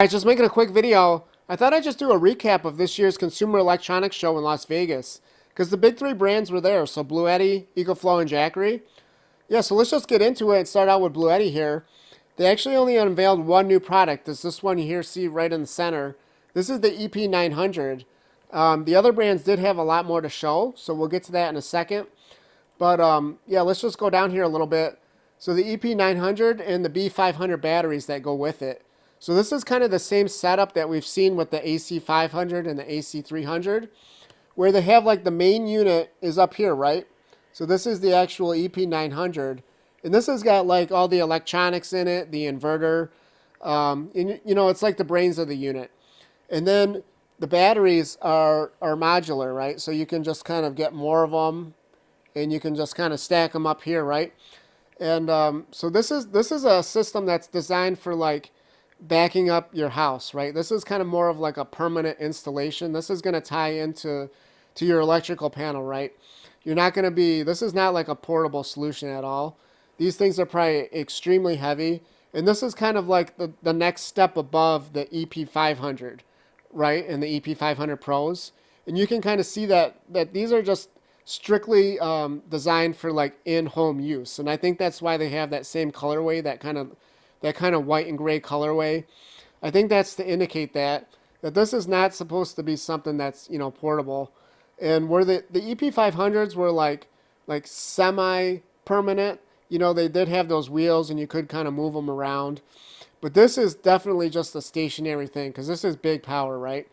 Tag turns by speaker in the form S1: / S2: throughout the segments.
S1: Alright, just making a quick video. I thought I'd just do a recap of this year's Consumer Electronics Show in Las Vegas. Because the big three brands were there, so Bluetti, Ecoflow, and Jackery. Yeah, so let's just get into it and start out with Bluetti here. They actually only unveiled one new product. There's this one here, see right in the center. This is the EP900. The other brands did have a lot more to show, so we'll get to that in a second. But yeah, let's just go down here a little bit. So the EP900 and the B500 batteries that go with it. So this is kind of the same setup that we've seen with the AC500 and the AC300, where they have like the main unit is up here, right? So this is the actual EP900, and this has got like all the electronics in it, the inverter, and you know, it's like the brains of the unit. And then the batteries are modular, right? So you can just kind of get more of them, and you can just kind of stack them up here, right? And so this is a system that's designed for like backing up your house, right? This is kind of more of like a permanent installation. This is going to tie into your electrical panel, right? You're not going to be, this is not like a portable solution at all. These things are probably extremely heavy. And this is kind of like the next step above the EP500, right? And the EP500 Pros. And you can kind of see that these are just strictly designed for like in-home use. And I think that's why they have that same colorway, that kind of white and gray colorway. I think that's to indicate that this is not supposed to be something that's, you know, portable. And where the EP500s were like semi-permanent, you know, they did have those wheels and you could kind of move them around. But this is definitely just a stationary thing because this is big power, right?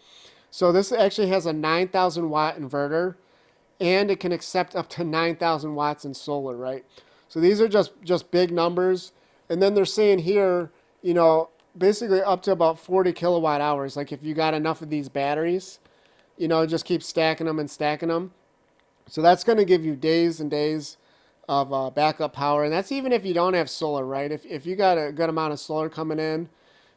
S1: So this actually has a 9,000 watt inverter, and it can accept up to 9,000 watts in solar, right? So these are just big numbers. And then they're saying here, you know, basically up to about 40 kilowatt hours. Like if you got enough of these batteries, you know, just keep stacking them and stacking them. So that's going to give you days and days of backup power. And that's even if you don't have solar, right? If you got a good amount of solar coming in,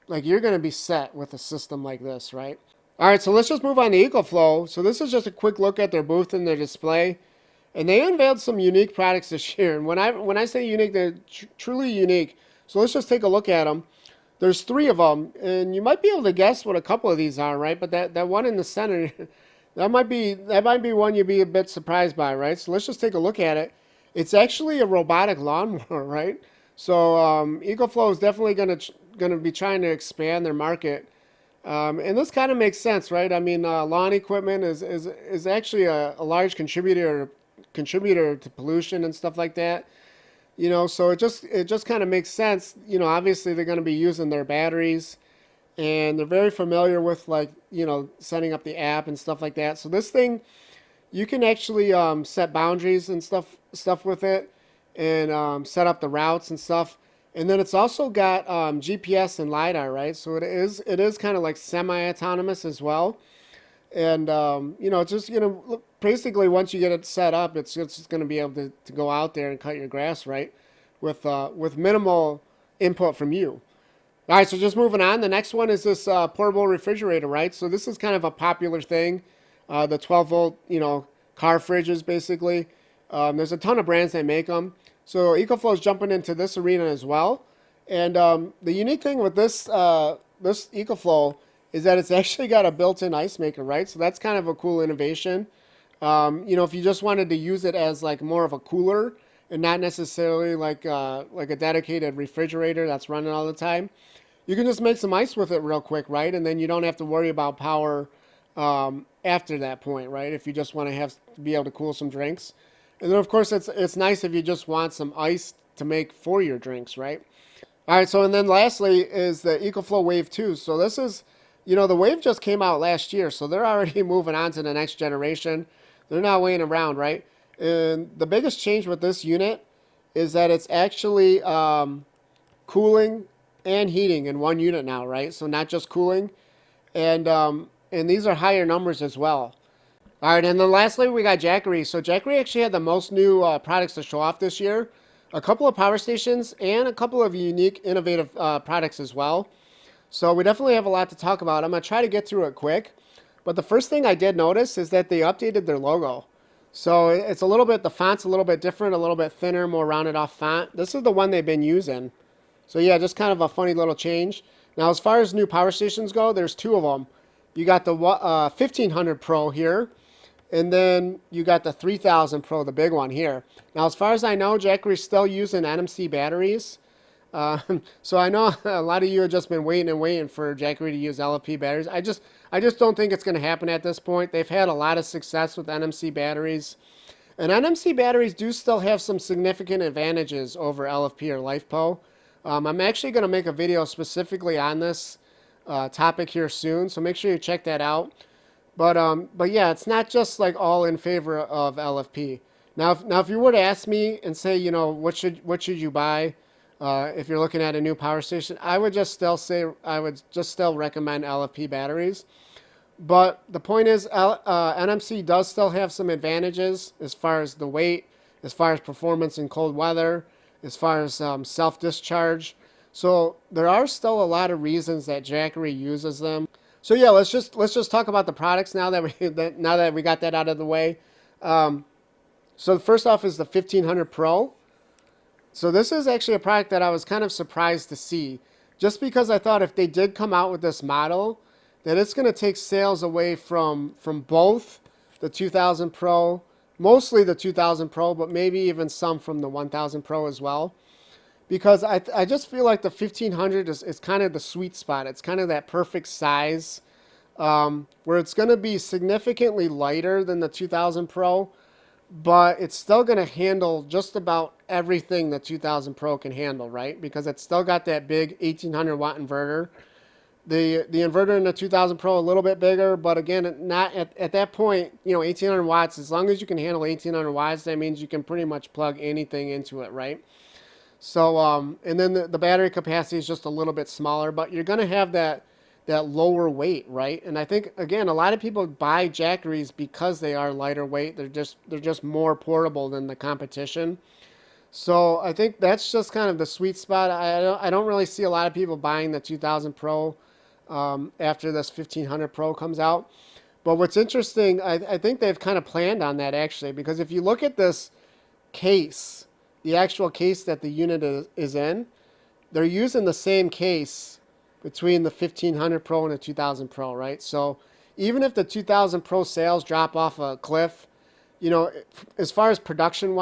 S1: like you're going to be set with a system like this, right? All right, so let's just move on to Ecoflow. So this is just a quick look at their booth and their display. And they unveiled some unique products this year. And when I say unique, they're truly unique. So let's just take a look at them. There's three of them, and you might be able to guess what a couple of these are, right? But that one in the center, that might be one you'd be a bit surprised by, right? So let's just take a look at it. It's actually a robotic lawnmower, right? So Ecoflow is definitely gonna be trying to expand their market, and this kind of makes sense, right? I mean, lawn equipment is actually a large contributor to pollution and stuff like that. You know, so it just kind of makes sense. You know, obviously they're going to be using their batteries, and they're very familiar with, like, you know, setting up the app and stuff like that. So this thing, you can actually set boundaries and stuff with it, and set up the routes and stuff. And then it's also got GPS and LiDAR, right? So it is kind of like semi-autonomous as well. And you know, just, you know, basically once you get it set up, it's just going to be able to go out there and cut your grass, right, with minimal input from you. All right, so just moving on. The next one is this portable refrigerator, right? So this is kind of a popular thing. The 12-volt, you know, car fridges, basically. There's a ton of brands that make them. So Ecoflow is jumping into this arena as well. And the unique thing with this Ecoflow is that it's actually got a built-in ice maker, right? So that's kind of a cool innovation. You know, if you just wanted to use it as like more of a cooler and not necessarily like a dedicated refrigerator that's running all the time, you can just make some ice with it real quick, right? And then you don't have to worry about power after that point, right? If you just want to be able to cool some drinks. And then of course it's nice if you just want some ice to make for your drinks, right? All right, so and then lastly is the Ecoflow Wave 2. So this is, you know, the Wave just came out last year, so they're already moving on to the next generation. They're not waiting around, right? And the biggest change with this unit is that it's actually cooling and heating in one unit now, right? So not just cooling, and these are higher numbers as well. All right, and then lastly we got Jackery. So Jackery actually had the most new products to show off this year. A couple of power stations and a couple of unique, innovative products as well. So we definitely have a lot to talk about. I'm going to try to get through it quick. But the first thing I did notice is that they updated their logo. So it's a little bit, the font's a little bit different, a little bit thinner, more rounded off font. This is the one they've been using. So yeah, just kind of a funny little change. Now, as far as new power stations go, there's two of them. You got the 1500 Pro here, and then you got the 3000 Pro, the big one here. Now, as far as I know, Jackery's still using NMC batteries. So I know a lot of you have just been waiting and waiting for Jackery to use LFP batteries. I just don't think it's going to happen at this point. They've had a lot of success with NMC batteries. And NMC batteries do still have some significant advantages over LFP or LiFePO. I'm actually going to make a video specifically on this topic here soon, so make sure you check that out. But yeah, it's not just like all in favor of LFP. Now, if you were to ask me and say, you know, what should you buy if you're looking at a new power station, I would just still recommend LFP batteries. But the point is, NMC does still have some advantages as far as the weight, as far as performance in cold weather, as far as self-discharge. So there are still a lot of reasons that Jackery uses them. So yeah, let's just talk about the products now that we got that out of the way. So first off is the 1500 Pro. So this is actually a product that I was kind of surprised to see, just because I thought if they did come out with this model, that it's going to take sales away from both the 2000 Pro, mostly the 2000 Pro, but maybe even some from the 1000 Pro as well. Because I just feel like the 1500 is kind of the sweet spot. It's kind of that perfect size where it's going to be significantly lighter than the 2000 Pro, but it's still going to handle just about everything the 2000 Pro can handle, right? Because it's still got that big 1800 watt inverter. The inverter in the 2000 Pro a little bit bigger, but again, not at that point, you know, 1800 watts, as long as you can handle 1800 watts, that means you can pretty much plug anything into it, right? So, and then the battery capacity is just a little bit smaller, but you're going to have that lower weight, right? And I think, again, a lot of people buy Jackeries because they are lighter weight. They're just more portable than the competition. So I think that's just kind of the sweet spot. I don't really see a lot of people buying the 2000 Pro after this 1500 Pro comes out. But what's interesting, I think they've kind of planned on that actually, because if you look at this case, the actual case that the unit is in, they're using the same case between the 1500 Pro and the 2000 Pro, right? So even if the 2000 Pro sales drop off a cliff, you know, as far as production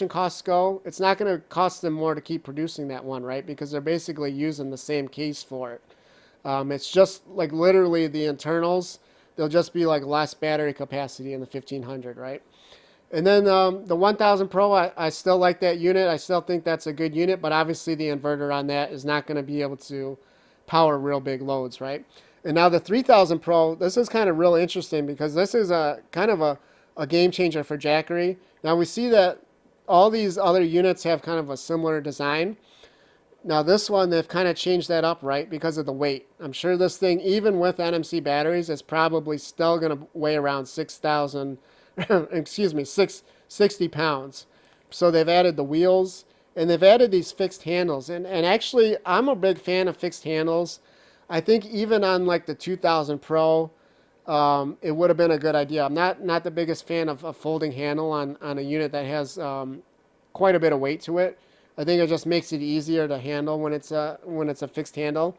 S1: costs go, it's not going to cost them more to keep producing that one, right? Because they're basically using the same case for it. It's just like literally the internals, they'll just be like less battery capacity in the 1500, right? And then the 1000 Pro, I still like that unit. I still think that's a good unit, but obviously the inverter on that is not going to be able to power real big loads, right? And now the 3000 Pro, this is kind of real interesting because this is a kind of a game changer for Jackery. Now we see that all these other units have kind of a similar design. Now this one, they've kind of changed that up, right, because of the weight. I'm sure this thing, even with NMC batteries, is probably still going to weigh around 6,000 excuse me, 60 pounds. So they've added the wheels and they've added these fixed handles. And actually, I'm a big fan of fixed handles. I think even on like the 2000 Pro, it would have been a good idea. I'm not the biggest fan of a folding handle on a unit that has quite a bit of weight to it. I think it just makes it easier to handle when it's a fixed handle.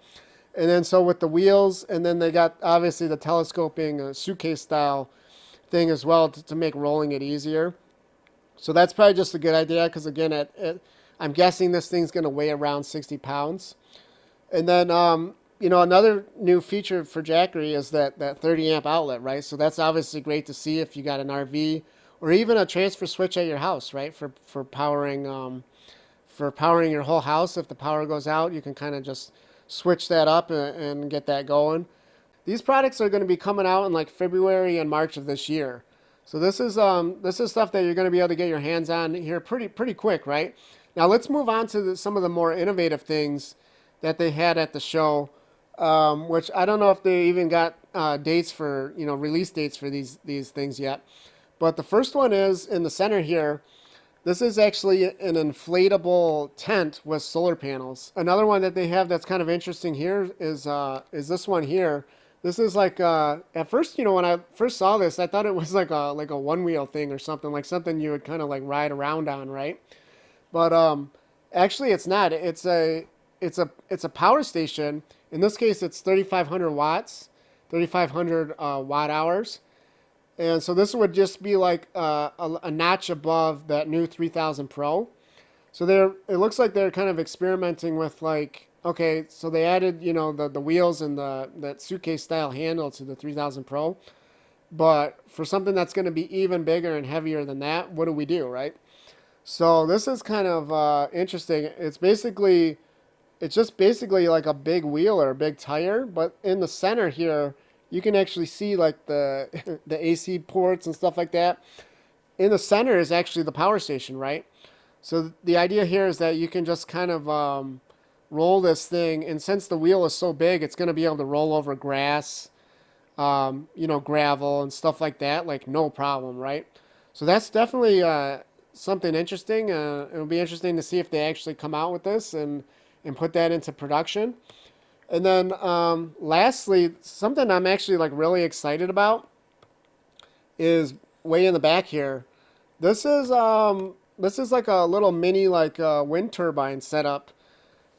S1: And then so with the wheels, and then they got obviously the telescoping suitcase style thing as well to make rolling it easier. So that's probably just a good idea because again, I'm guessing this thing's going to weigh around 60 pounds. And then, you know, another new feature for Jackery is that 30 amp outlet, right? So that's obviously great to see if you got an RV or even a transfer switch at your house, right? For powering your whole house. If the power goes out, you can kind of just switch that up and get that going. These products are going to be coming out in like February and March of this year. So this is stuff that you're going to be able to get your hands on here pretty quick, right? Now let's move on to some of the more innovative things that they had at the show, which I don't know if they even got dates for, you know, release dates for these things yet. But the first one is in the center here. This is actually an inflatable tent with solar panels. Another one that they have that's kind of interesting here is this one here. This is like at first, you know, when I first saw this, I thought it was like a one wheel thing or something, like something you would kind of like ride around on, right? But actually, it's not. it's a power station. In this case, it's 3,500 watts, 3,500 watt hours. And so this would just be like a notch above that new 3000 Pro. So it looks like they're kind of experimenting with like, okay, so they added, the wheels and that suitcase style handle to the 3000 Pro. But for something that's going to be even bigger and heavier than that, what do we do, right? So this is kind of interesting. It's just basically like a big wheel or a big tire, but in the center here, you can actually see like the the AC ports and stuff like that. In the center is actually the power station, right? So the idea here is that you can just kind of roll this thing, and since the wheel is so big, it's going to be able to roll over grass, gravel and stuff like that, like no problem, right? So that's definitely something interesting. It'll be interesting to see if they actually come out with this and put that into production. And then lastly, something I'm actually like really excited about is way in the back here. This is like a little mini like wind turbine setup,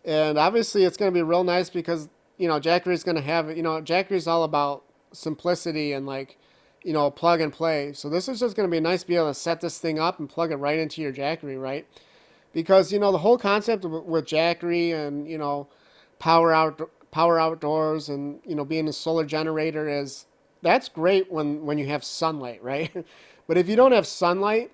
S1: and obviously it's going to be real nice because Jackery's going to have Jackery's all about simplicity and like plug and play. So this is just going to be nice to be able to set this thing up and plug it right into your Jackery, right? Because the whole concept with Jackery and power outdoors and being a solar generator is that's great when you have sunlight, right? But if you don't have sunlight,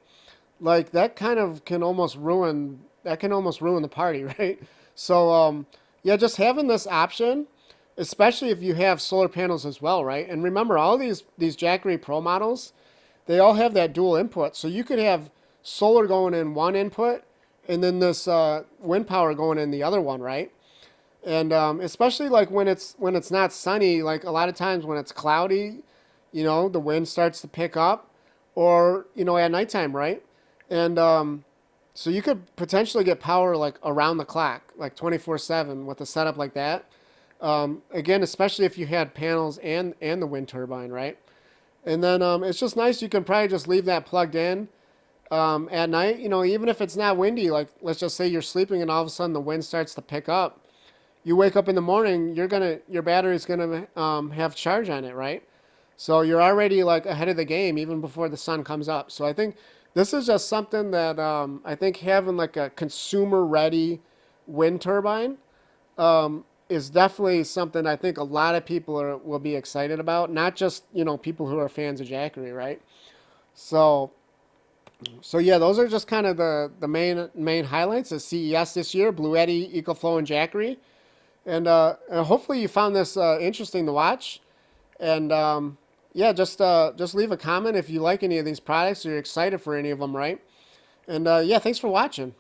S1: like that kind of can almost ruin the party, right? So yeah, just having this option, especially if you have solar panels as well, right? And remember, all these Jackery Pro models, they all have that dual input. So you could have solar going in one input and then this wind power going in the other one, right? And especially like when it's not sunny, like a lot of times when it's cloudy, the wind starts to pick up, or at nighttime, right? And so you could potentially get power like around the clock, like 24/7 with a setup like that. Again, especially if you had panels and the wind turbine, right? And then it's just nice. You can probably just leave that plugged in at night. Even if it's not windy, like let's just say you're sleeping and all of a sudden the wind starts to pick up. You wake up in the morning, your battery's gonna have charge on it, right? So you're already like ahead of the game even before the sun comes up. So I think this is just something that I think having like a consumer ready wind turbine is definitely something I think a lot of people will be excited about. Not just people who are fans of Jackery, right? So yeah, those are just kind of the main highlights of CES this year: Bluetti, Ecoflow, and Jackery. And hopefully you found this interesting to watch. And yeah, just leave a comment if you like any of these products or you're excited for any of them, right? And yeah, thanks for watching.